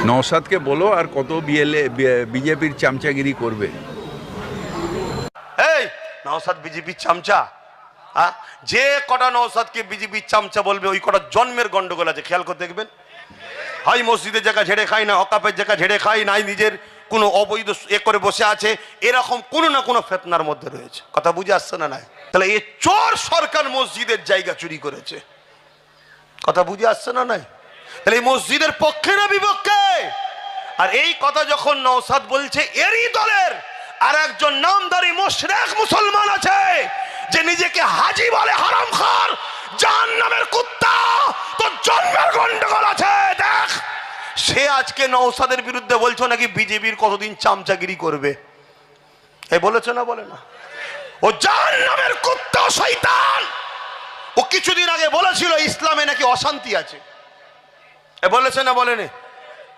নওশাদকে বলো আর কত বিজেপির চামচাগিরি করবে। এই নওশাদ বিজেপির চামচা, হ্যাঁ? যে কটা নওশাদকে বিজেপির চামচা বলবে ওই কটা জন্মের গন্ডগোল আছে, খেয়াল করে দেখবেন। হয় মসজিদের জায়গা ঝেড়ে খায় না, অকাপের জায়গা ঝেড়ে খায় নাই, নিজের কোনো অবৈধ করে বসে আছে, এরকম কোনো না কোনো ফেতনার মধ্যে রয়েছে। কথা বুঝে আসছে না? নাই তাহলে এই চোর সরকার মসজিদের জায়গা চুরি করেছে। কথা বুঝে আসছে না? নাই তাহলে এই মসজিদের পক্ষে না বিপক্ষে? আর এই কথা যখন নওশাদ বলছে, এরই দলের আর একজন নামধারী মুশরিক মুসলমান আছে যে নিজেকে হাজি বলে, হারামখোর, জাহান্নামের কুত্তা, তো জন্মের গন্ডগোল আছে। দেখ, সে আজকে নওশাদের বিরুদ্ধে বলছো নাকি বিজেপির কতদিন চামচাগিরি করবে। এ বলেছে না? বলে না? ও জাহান্নামের কুত্তা, শয়তান। ও কিছুদিন আগে বলেছিল ইসলামে নাকি অশান্তি আছে। এ বলেছে না? বলেনি?